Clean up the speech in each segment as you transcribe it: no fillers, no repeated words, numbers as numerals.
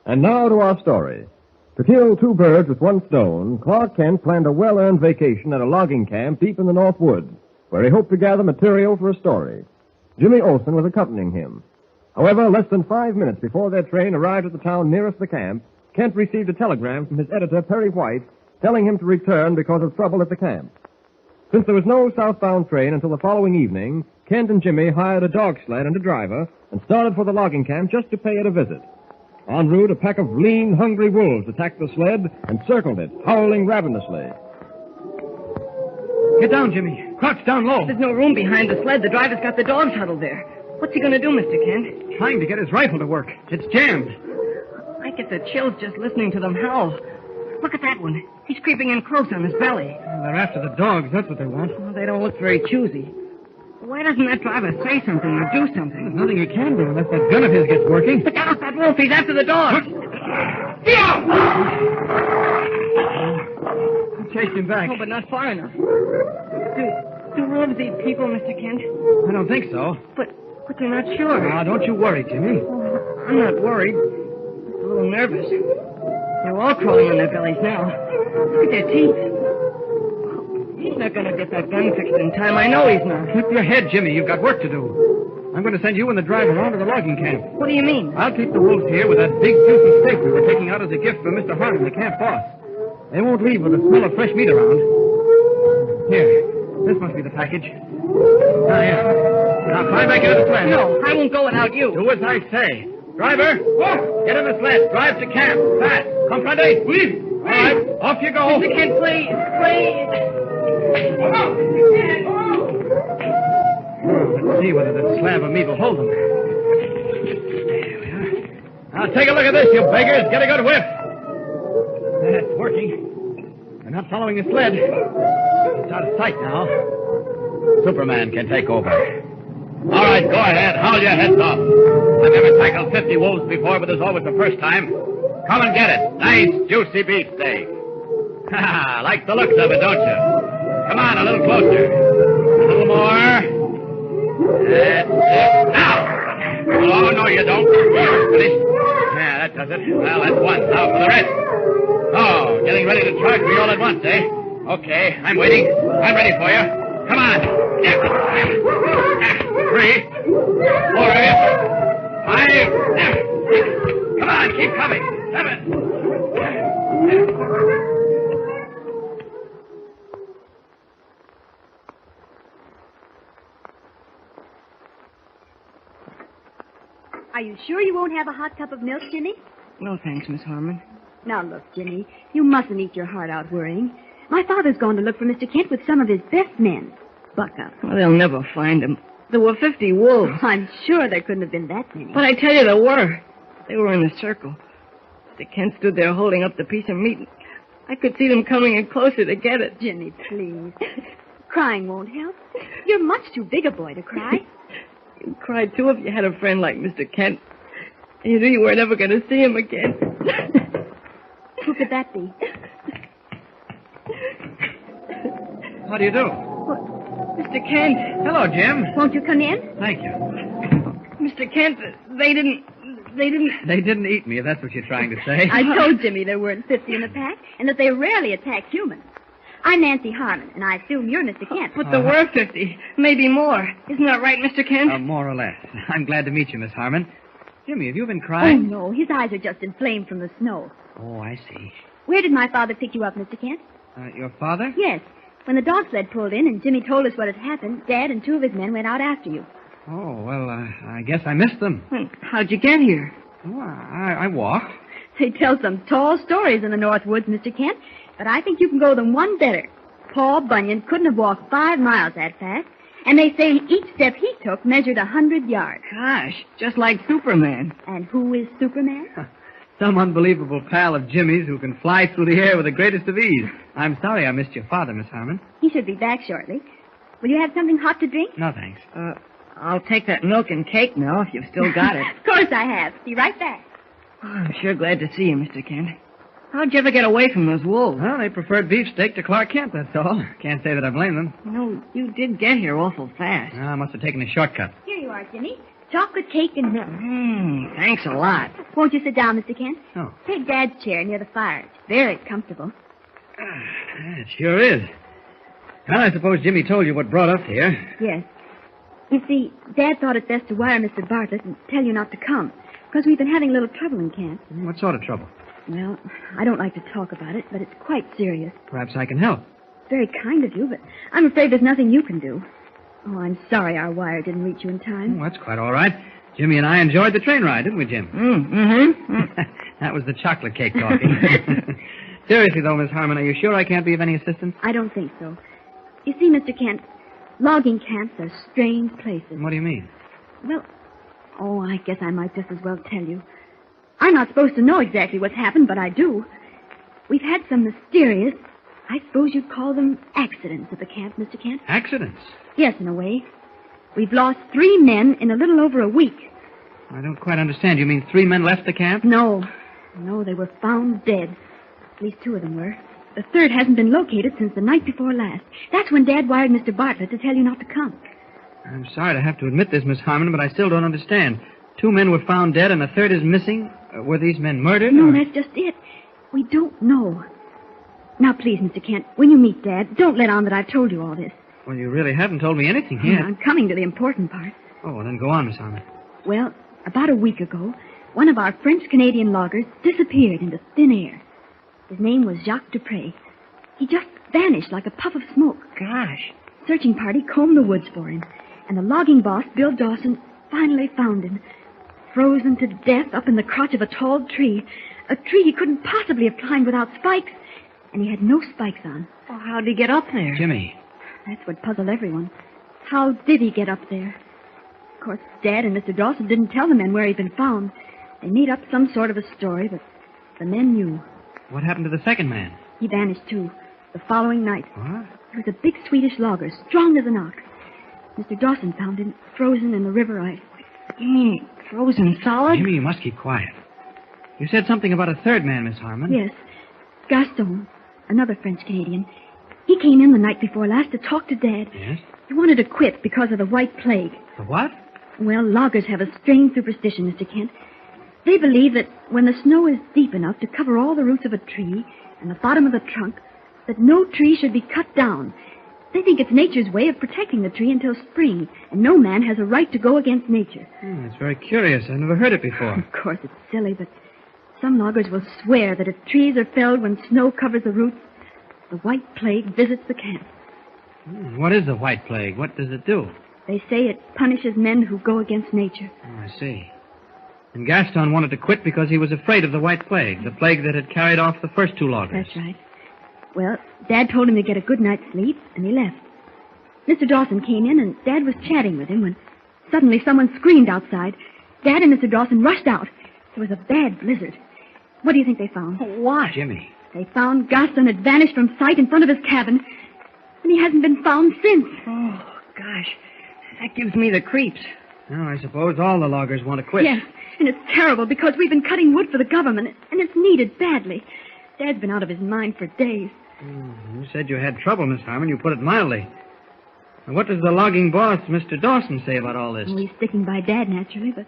And now to our story. To kill two birds with one stone, Clark Kent planned a well-earned vacation at a logging camp deep in the North Woods, where he hoped to gather material for a story. Jimmy Olsen was accompanying him. However, less than 5 minutes before their train arrived at the town nearest the camp, Kent received a telegram from his editor, Perry White, telling him to return because of trouble at the camp. Since there was no southbound train until the following evening, Kent and Jimmy hired a dog sled and a driver and started for the logging camp just to pay it a visit. En route, a pack of lean, hungry wolves attacked the sled and circled it, howling ravenously. Get down, Jimmy. Crouch down low. There's no room behind the sled. The driver's got the dogs huddled there. What's he going to do, Mr. Kent? Trying to get his rifle to work. It's jammed. I get the chills just listening to them howl. Look at that one. He's creeping in close on his belly. They're after the dogs. That's what they want. Well, they don't look very choosy. Why doesn't that driver say something or do something? There's nothing he can do unless that gun of his gets working. Look out, that wolf. He's after the dogs. Chased him back. Oh, but not far enough. Do wolves eat people, Mr. Kent? I don't think so. But they're not sure. Now, don't you worry, Jimmy. Oh, I'm not worried. Just a little nervous. They're all crawling on their bellies now. Look at their teeth. He's not going to get that gun fixed in time. I know he's not. Keep your head, Jimmy. You've got work to do. I'm going to send you and the driver on to the logging camp. What do you mean? I'll keep the wolves here with that big, juicy steak we were taking out as a gift for Mr. Harmon, the camp boss. They won't leave with the smell of fresh meat around. Here, this must be the package. Here. Now, climb back into the sled. No, I won't go without you. Do as I say. Driver, get in the sled. Drive to camp. Fast. Comprende? Oui. All right, off you go. Mr. Kent, please. Let's see whether that slab of meat will hold them. There we are. Now, take a look at this, you beggars. Get a good whiff. That's working. They're not following the sled. It's out of sight now. Superman can take over. All right, go ahead. Haul your heads off. I've never tackled 50 wolves before, but there's always the first time. Come and get it. Nice, juicy beefsteak. Ha! Like the looks of it, don't you? Come on, a little closer. A little more. That's it. Now! Oh, no, you don't. Finished. Yeah, that does it. Well, that's one. Now for the rest. Oh, getting ready to charge me all at once, eh? Okay, I'm waiting. I'm ready for you. Come on. 3, 4 of you. 5. Come on, keep coming. 7. Are you sure you won't have a hot cup of milk, Jimmy? No, thanks, Miss Harmon. Now, look, Jimmy, you mustn't eat your heart out worrying. My father's gone to look for Mr. Kent with some of his best men. Buck up. Well, they'll never find him. There were 50 wolves. I'm sure there couldn't have been that many. But I tell you, there were. They were in a circle. Mr. Kent stood there holding up the piece of meat. I could see them coming in closer to get it. Jimmy, please. Crying won't help. You're much too big a boy to cry. You'd cry, too, if you had a friend like Mr. Kent. You knew you were never going to see him again. Who could that be? How do you do? What? Mr. Kent. Hello, Jim. Won't you come in? Thank you. Mr. Kent, they didn't... They didn't eat me, if that's what you're trying to say. I told Jimmy there weren't 50 in the pack, and that they rarely attack humans. I'm Nancy Harmon, and I assume you're Mr. Kent. But there were 50, maybe more. Isn't that right, Mr. Kent? More or less. I'm glad to meet you, Miss Harmon. Jimmy, have you been Oh, crying? no, his eyes are just inflamed from the snow. Oh, I see. Where did my father pick you up, Mr. Kent? Your father? Yes. When the dog sled pulled in and Jimmy told us what had happened, Dad and 2 of his men went out after you. Oh, well, I guess I missed them. How'd you get here? Oh, I walked. They tell some tall stories in the North Woods, Mr. Kent, but I think you can go them one better. Paul Bunyan couldn't have walked 5 miles that fast, and they say each step he took measured 100 yards. Gosh, just like Superman. And who is Superman? Some unbelievable pal of Jimmy's who can fly through the air with the greatest of ease. I'm sorry I missed your father, Miss Harmon. He should be back shortly. Will you have something hot to drink? No, thanks. I'll take that milk and cake now if you've still got it. Of course I have. Be right back. Oh, I'm sure glad to see you, Mr. Kent. How'd you ever get away from those wolves? Well, they preferred beefsteak to Clark Kent, that's all. Can't say that I blame them. You know, you did get here awful fast. I must have taken a shortcut. Here you are, Jimmy. Chocolate cake and milk. Thanks a lot. Won't you sit down, Mr. Kent? Oh. Take Dad's chair near the fire. It's very comfortable. It sure is. Well, I suppose Jimmy told you what brought us here. Yes. You see, Dad thought it best to wire Mr. Bartlett and tell you not to come, because we've been having a little trouble in camp. What sort of trouble? Well, I don't like to talk about it, but it's quite serious. Perhaps I can help. Very kind of you, but I'm afraid there's nothing you can do. Oh, I'm sorry our wire didn't reach you in time. Oh, that's quite all right. Jimmy and I enjoyed the train ride, didn't we, Jim? That was the chocolate cake talking. Seriously, though, Miss Harmon, are you sure I can't be of any assistance? I don't think so. You see, Mr. Kent, logging camps are strange places. What do you mean? Well, I guess I might just as well tell you. I'm not supposed to know exactly what's happened, but I do. We've had some mysterious, I suppose you'd call them accidents at the camp, Mr. Kent. Accidents? Yes, in a way. We've lost 3 men in a little over a week. I don't quite understand. You mean 3 men left the camp? No, they were found dead. At least 2 of them were. The third hasn't been located since the night before last. That's when Dad wired Mr. Bartlett to tell you not to come. I'm sorry to have to admit this, Miss Harmon, but I still don't understand. 2 men were found dead and the third is missing. Were these men murdered? No, or... that's just it. We don't know. Now, please, Mr. Kent, when you meet Dad, don't let on that I've told you all this. Well, you really haven't told me anything yet. I'm coming to the important part. Oh, well, then go on, Miss Harmon. Well, about a week ago, one of our French-Canadian loggers disappeared into thin air. His name was Jacques Dupre. He just vanished like a puff of smoke. Gosh. Searching party combed the woods for him, and the logging boss, Bill Dawson, finally found him, frozen to death up in the crotch of a tall tree, a tree he couldn't possibly have climbed without spikes, and he had no spikes on. Well, how'd he get up there? Jimmy. That's what puzzled everyone. How did he get up there? Of course, Dad and Mr. Dawson didn't tell the men where he'd been found. They made up some sort of a story, but the men knew. What happened to the second man? He vanished, too, the following night. What? He was a big Swedish logger, strong as an ox. Mr. Dawson found him frozen in the river ice. You mean frozen solid? Jimmy, you must keep quiet. You said something about a third man, Miss Harmon. Yes. Gaston, another French-Canadian. He came in the night before last to talk to Dad. Yes? He wanted to quit because of the white plague. The what? Well, loggers have a strange superstition, Mr. Kent. They believe that when the snow is deep enough to cover all the roots of a tree and the bottom of the trunk, that no tree should be cut down. They think it's nature's way of protecting the tree until spring, and no man has a right to go against nature. It's very curious. I've never heard it before. Of course, it's silly, but some loggers will swear that if trees are felled when snow covers the roots, the white plague visits the camp. What is the white plague? What does it do? They say it punishes men who go against nature. Oh, I see. And Gaston wanted to quit because he was afraid of the white plague, the plague that had carried off the first 2 loggers. That's right. Well, Dad told him to get a good night's sleep, and he left. Mr. Dawson came in, and Dad was chatting with him when suddenly someone screamed outside. Dad and Mr. Dawson rushed out. It was a bad blizzard. What do you think they found? What? Jimmy. They found Gaston had vanished from sight in front of his cabin, and he hasn't been found since. Oh, gosh. That gives me the creeps. Well, I suppose all the loggers want to quit. Yes, and it's terrible because we've been cutting wood for the government, and it's needed badly. Dad's been out of his mind for days. You said you had trouble, Miss Harmon. You put it mildly. Now, what does the logging boss, Mr. Dawson, say about all this? Well, he's sticking by Dad, naturally, but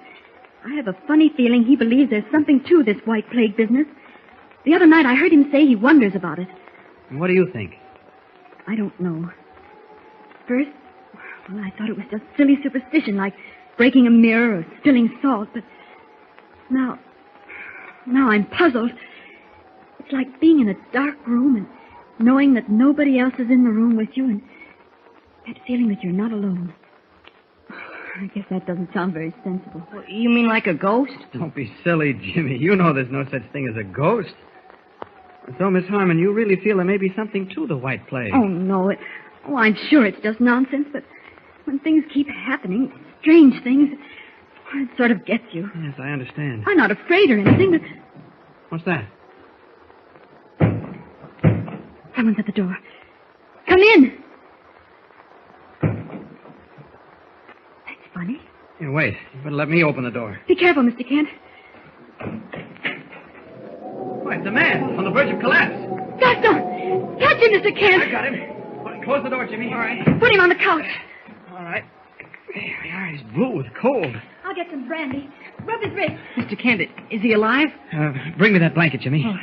I have a funny feeling he believes there's something to this white plague business. The other night I heard him say he wonders about it. And what do you think? I don't know. First, well, I thought it was just silly superstition, like breaking a mirror or spilling salt, but now I'm puzzled. It's like being in a dark room and knowing that nobody else is in the room with you, and that feeling that you're not alone. I guess that doesn't sound very sensible. You mean like a ghost? Don't be silly, Jimmy. You know there's no such thing as a ghost. So, Miss Harmon, you really feel there may be something to the white plague? Oh, no. I'm sure it's just nonsense, but when things keep happening, strange things, it sort of gets you. Yes, I understand. I'm not afraid or anything, but What's that? someone's at the door. Come in. That's funny. Here, wait. You better let me open the door. Be careful, Mr. Kent. Why, it's a man on the verge of collapse. Gaston! Catch him, Mr. Kent! I got him. Close the door, Jimmy. All right. Put him on the couch. All right. There we are. He's blue with cold. I'll get some brandy. Rub his wrist. Mr. Kent, is he alive? Bring me that blanket, Jimmy. Oh,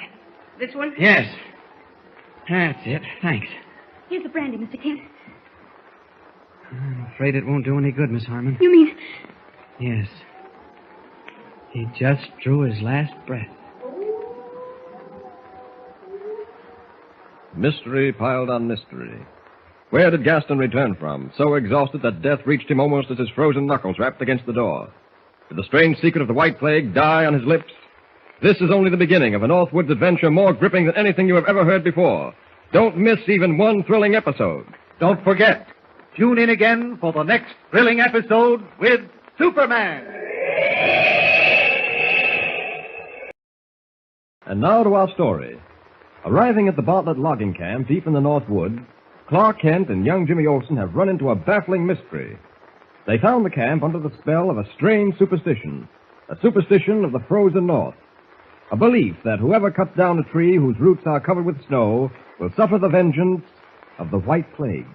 this one? Yes. That's it. Thanks. Here's the brandy, Mr. Kent. I'm afraid it won't do any good, Miss Harmon. You mean... Yes. He just drew his last breath. Mystery piled on mystery. Where did Gaston return from, so exhausted that death reached him almost as his frozen knuckles rapped against the door? Did the strange secret of the White Plague die on his lips? This is only the beginning of a Northwoods adventure more gripping than anything you have ever heard before. Don't miss even one thrilling episode. Don't forget, tune in again for the next thrilling episode with Superman. And now to our story. Arriving at the Bartlett logging camp deep in the North Woods, Clark Kent and young Jimmy Olsen have run into a baffling mystery. They found the camp under the spell of a strange superstition, a superstition of the frozen North. A belief that whoever cuts down a tree whose roots are covered with snow will suffer the vengeance of the White Plague.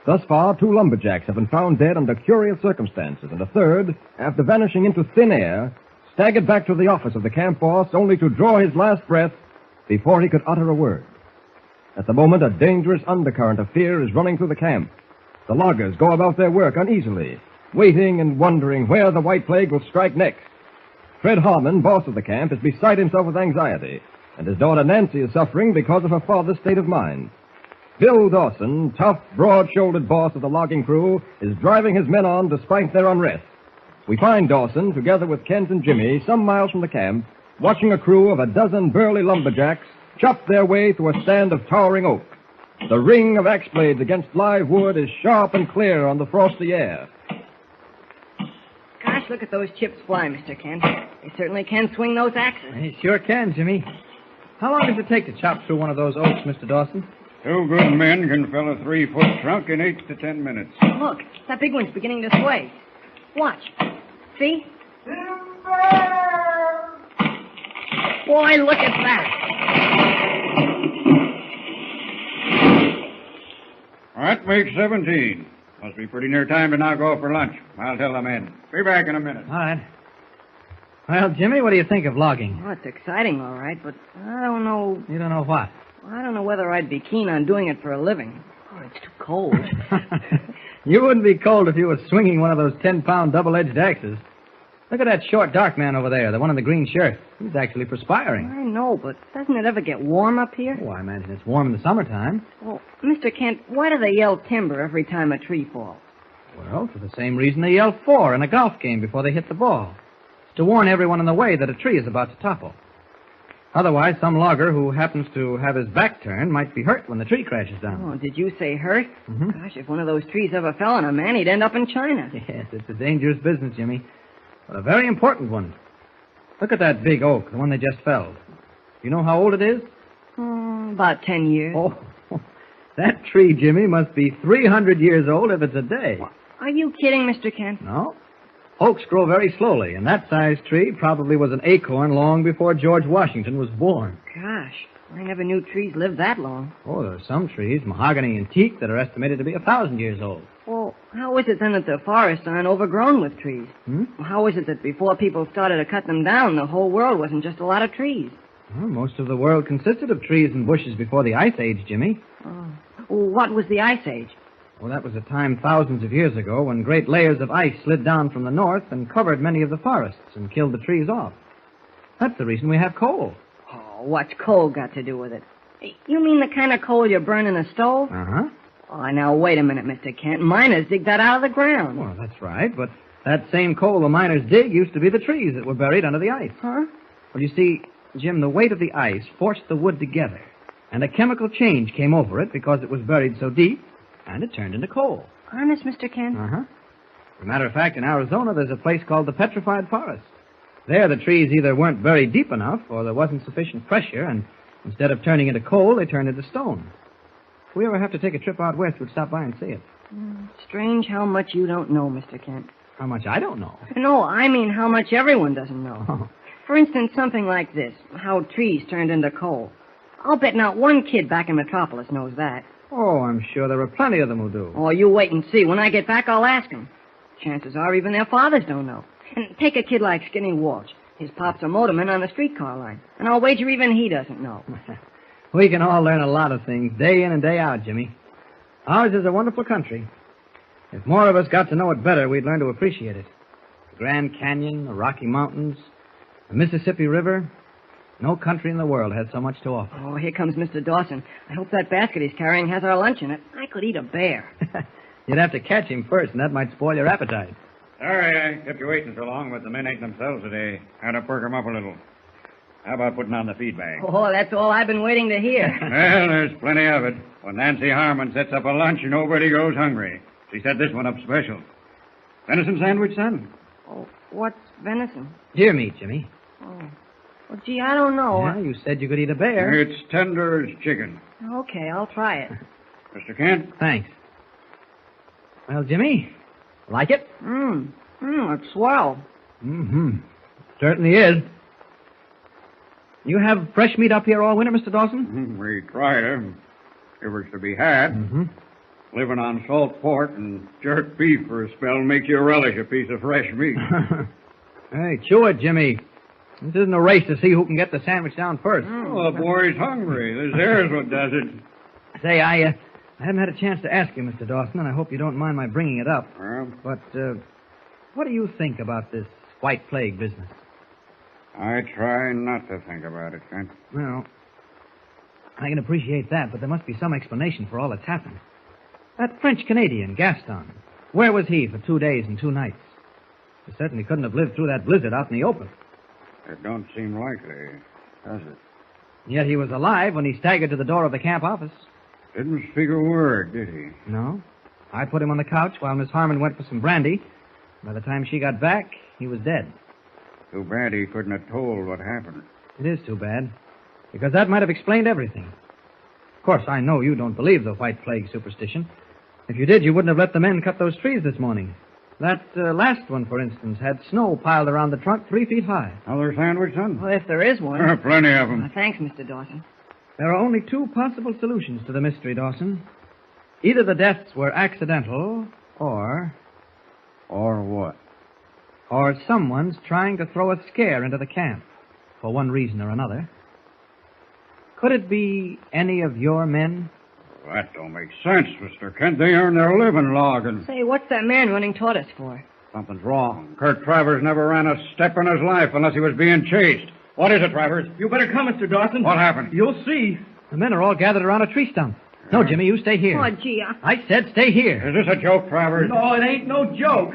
Thus far, 2 lumberjacks have been found dead under curious circumstances, and a third, after vanishing into thin air, staggered back to the office of the camp boss only to draw his last breath before he could utter a word. At the moment, a dangerous undercurrent of fear is running through the camp. The loggers go about their work uneasily, waiting and wondering where the White Plague will strike next. Fred Harmon, boss of the camp, is beside himself with anxiety, and his daughter Nancy is suffering because of her father's state of mind. Bill Dawson, tough, broad-shouldered boss of the logging crew, is driving his men on despite their unrest. We find Dawson, together with Kent and Jimmy, some miles from the camp, watching a crew of a dozen burly lumberjacks chop their way through a stand of towering oak. The ring of axe blades against live wood is sharp and clear on the frosty air. Gosh, look at those chips fly, Mr. Kent. They certainly can swing those axes. He sure can, Jimmy. How long does it take to chop through one of those oaks, Mr. Dawson? 2 good men can fell a 3-foot trunk in 8 to 10 minutes. Look, that big one's beginning to sway. Watch. See? Boy, look at that. That makes 17. Must be pretty near time to now go for lunch. I'll tell the men. Be back in a minute. All right. Well, Jimmy, what do you think of logging? Well, it's exciting, all right, but I don't know. You don't know what? I don't know whether I'd be keen on doing it for a living. Oh, it's too cold. You wouldn't be cold if you were swinging one of those 10-pound double-edged axes. Look at that short, dark man over there, the one in the green shirt. He's actually perspiring. I know, but doesn't it ever get warm up here? Oh, I imagine it's warm in the summertime. Well, Mr. Kent, why do they yell timber every time a tree falls? Well, for the same reason they yell 4 in a golf game before they hit the ball. It's to warn everyone in the way that a tree is about to topple. Otherwise, some logger who happens to have his back turned might be hurt when the tree crashes down. Oh, did you say hurt? Mm-hmm. Gosh, if one of those trees ever fell on a man, he'd end up in China. Yes, it's a dangerous business, Jimmy. But a very important one. Look at that big oak, the one they just felled. You know how old it is? About 10 years. Oh, that tree, Jimmy, must be 300 years old if it's a day. Are you kidding, Mr. Kent? No. Oaks grow very slowly, and that size tree probably was an acorn long before George Washington was born. Gosh, I never knew trees lived that long. Oh, there are some trees, mahogany and teak, that are estimated to be 1,000 years old. Well, how is it then that the forests aren't overgrown with trees? How is it that before people started to cut them down, the whole world wasn't just a lot of trees? Well, most of the world consisted of trees and bushes before the Ice Age, Jimmy. Oh. Well, what was the Ice Age? Well, that was a time thousands of years ago when great layers of ice slid down from the north and covered many of the forests and killed the trees off. That's the reason we have coal. Oh, what's coal got to do with it? You mean the kind of coal you burn in a stove? Uh-huh. Oh, now, wait a minute, Mr. Kent. Miners dig that out of the ground. Well, that's right, but that same coal the miners dig used to be the trees that were buried under the ice. Huh? Well, you see, Jim, the weight of the ice forced the wood together, and a chemical change came over it because it was buried so deep, and it turned into coal. Honest, Mr. Kent? Uh-huh. As a matter of fact, in Arizona, there's a place called the Petrified Forest. There, the trees either weren't buried deep enough, or there wasn't sufficient pressure, and instead of turning into coal, they turned into stone. If we ever have to take a trip out west, we'd stop by and see it. Strange how much you don't know, Mr. Kent. How much I don't know. No, I mean how much everyone doesn't know. Oh. For instance, something like this, how trees turned into coal. I'll bet not one kid back in Metropolis knows that. Oh, I'm sure there are plenty of them who do. Oh, you wait and see. When I get back, I'll ask them. Chances are even their fathers don't know. And take a kid like Skinny Walsh. His pop's a motorman on the streetcar line. And I'll wager even he doesn't know. We can all learn a lot of things day in and day out, Jimmy. Ours is a wonderful country. If more of us got to know it better, we'd learn to appreciate it. The Grand Canyon, the Rocky Mountains, the Mississippi River. No country in the world has so much to offer. Oh, here comes Mr. Dawson. I hope that basket he's carrying has our lunch in it. I could eat a bear. You'd have to catch him first, and that might spoil your appetite. Sorry I kept you waiting so long, but the men ate themselves today. Had to perk them up a little. How about putting on the feed bag? Oh, that's all I've been waiting to hear. Well, there's plenty of it. When Nancy Harmon sets up a lunch, nobody goes hungry. She set this one up special. Venison sandwich, son? Oh, what's venison? Deer meat, Jimmy. Oh. Well, gee, I don't know. Yeah, you said you could eat a bear. It's tender as chicken. Okay, I'll try it. Mr. Kent? Thanks. Well, Jimmy, like it? It's swell. Mm-hmm. Certainly is. You have fresh meat up here all winter, Mr. Dawson? We try to. If it's to be had. Mm-hmm. Living on salt pork and jerk beef for a spell makes you relish a piece of fresh meat. Hey, chew it, Jimmy. This isn't a race to see who can get the sandwich down first. Oh, the boy's hungry. This there's what does it. Say, I haven't had a chance to ask you, Mr. Dawson, and I hope you don't mind my bringing it up. Well, But what do you think about this white plague business? I try not to think about it, Kent. Well, I can appreciate that, but there must be some explanation for all that's happened. That French-Canadian, Gaston, where was he for 2 days and 2 nights? He certainly couldn't have lived through that blizzard out in the open. It don't seem likely, does it? Yet he was alive when he staggered to the door of the camp office. Didn't speak a word, did he? No. I put him on the couch while Miss Harmon went for some brandy. By the time she got back, he was dead. Too bad he couldn't have told what happened. It is too bad, because that might have explained everything. Of course, I know you don't believe the white plague superstition. If you did, you wouldn't have let the men cut those trees this morning. That last one, for instance, had snow piled around the trunk 3 feet high. Another sandwich, son? Well, if there is one. Plenty of them. Thanks, Mr. Dawson. There are only 2 possible solutions to the mystery, Dawson. Either the deaths were accidental, or what? or someone's trying to throw a scare into the camp, for one reason or another. Could it be any of your men? Well, that don't make sense, Mr. Kent. They earn their living logging. Say, what's that man running toward us for? Something's wrong. Kurt Travers never ran a step in his life unless he was being chased. What is it, Travers? You better come, Mr. Dawson. What happened? You'll see. The men are all gathered around a tree stump. No, Jimmy, you stay here. Oh, gee, I said stay here. Is this a joke, Travers? No, it ain't no joke.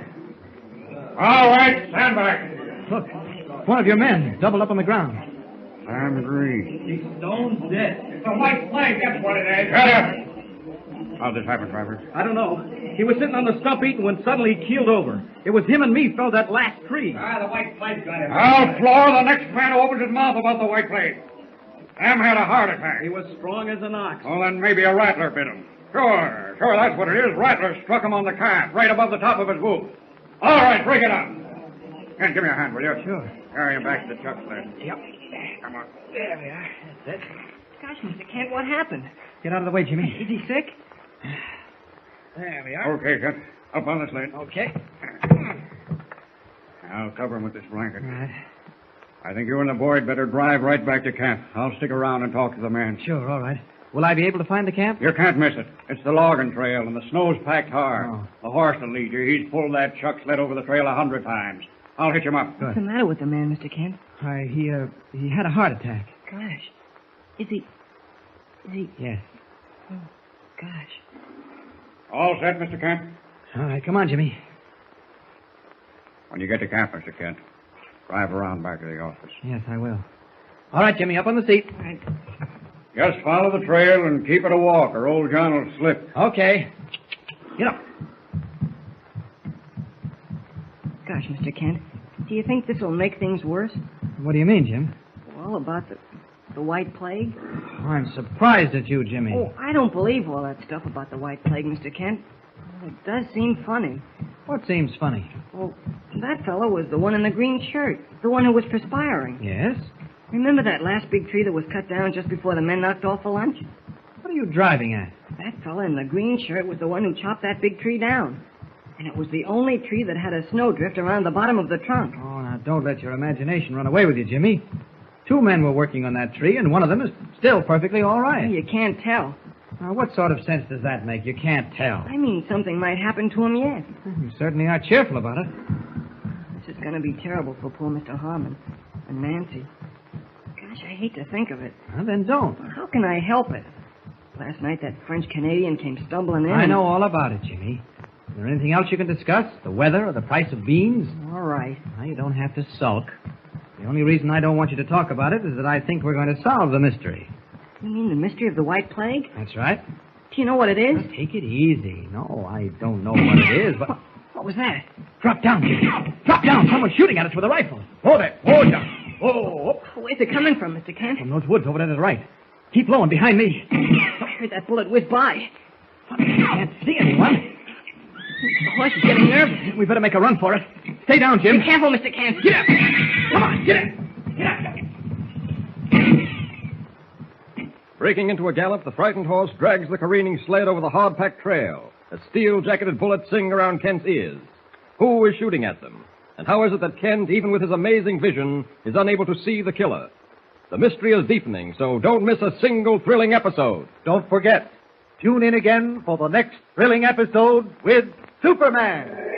All right, stand back. Look, one of your men doubled up on the ground. Sam Green. He's stone dead. It's a white flag, that's what it is. Shut up. How'd this happen, Travers? I don't know. He was sitting on the stump eating when suddenly he keeled over. It was him and me felled that last tree. The white plague got him. I'll floor the next man who opens his mouth about the white plague. Sam had a heart attack. He was strong as an ox. Well, then maybe a rattler bit him. Sure, that's what it is. Rattler struck him on the calf, right above the top of his boot. All right, break it up. And give me a hand, will you? Sure. Carry him back to the chuck sled. Yep. Come on. There we are. That's it. Gosh, Mr. Kent, what happened? Get out of the way, Jimmy. Is he sick? There we are. Okay, Kent. Up on the sled. Okay. I'll cover him with this blanket. All right. I think you and the boy had better drive right back to camp. I'll stick around and talk to the man. Sure, all right. Will I be able to find the camp? You can't miss it. It's the logging trail, and the snow's packed hard. Oh. The horse will lead you. He's pulled that chuck sled over the trail 100 times. I'll hitch him up. What's the matter with the man, Mr. Kent? He had a heart attack. Gosh. Is he... Yes. Oh, gosh. All set, Mr. Kent? All right, come on, Jimmy. When you get to camp, Mr. Kent, drive around back to the office. Yes, I will. All right, Jimmy, up on the seat. All right. Just follow the trail and keep it a walk, or old John will slip. Okay. Get up. Gosh, Mr. Kent, do you think this will make things worse? What do you mean, Jim? Well, about the white plague? Oh, I'm surprised at you, Jimmy. Oh, I don't believe all that stuff about the white plague, Mr. Kent. Well, it does seem funny. What seems funny? Well, that fellow was the one in the green shirt, the one who was perspiring. Yes? Remember that last big tree that was cut down just before the men knocked off for lunch? What are you driving at? That fellow in the green shirt was the one who chopped that big tree down. And it was the only tree that had a snowdrift around the bottom of the trunk. Oh, now don't let your imagination run away with you, Jimmy. 2 men were working on that tree, and one of them is still perfectly all right. You can't tell. Now, what sort of sense does that make? You can't tell. I mean, something might happen to him yet. You certainly are cheerful about it. This is going to be terrible for poor Mr. Harmon and Nancy. Gosh, I hate to think of it. Well, then don't. How can I help it? Last night that French-Canadian came stumbling in. I know all about it, Jimmy. Is there anything else you can discuss? The weather or the price of beans? All right. Now, you don't have to sulk. The only reason I don't want you to talk about it is that I think we're going to solve the mystery. You mean the mystery of the White Plague? That's right. Do you know what it is? Now, take it easy. No, I don't know what it is, but... What was that? Drop down, Jimmy. Drop down. Someone's shooting at us with a rifle. Whoa there. Whoa down. Whoa. Where's it coming from, Mr. Kent? From those woods over there to the right. Keep low and behind me. I heard that bullet whiz by. I can't see anyone. The horse is getting nervous. We better make a run for it. Stay down, Jim. Be careful, Mr. Kent. Get up. Come on, get up. Get up. Breaking into a gallop, the frightened horse drags the careening sled over the hard-packed trail. A steel-jacketed bullet sing around Kent's ears. Who is shooting at them? And how is it that Kent, even with his amazing vision, is unable to see the killer? The mystery is deepening, so don't miss a single thrilling episode. Don't forget, tune in again for the next thrilling episode with Superman.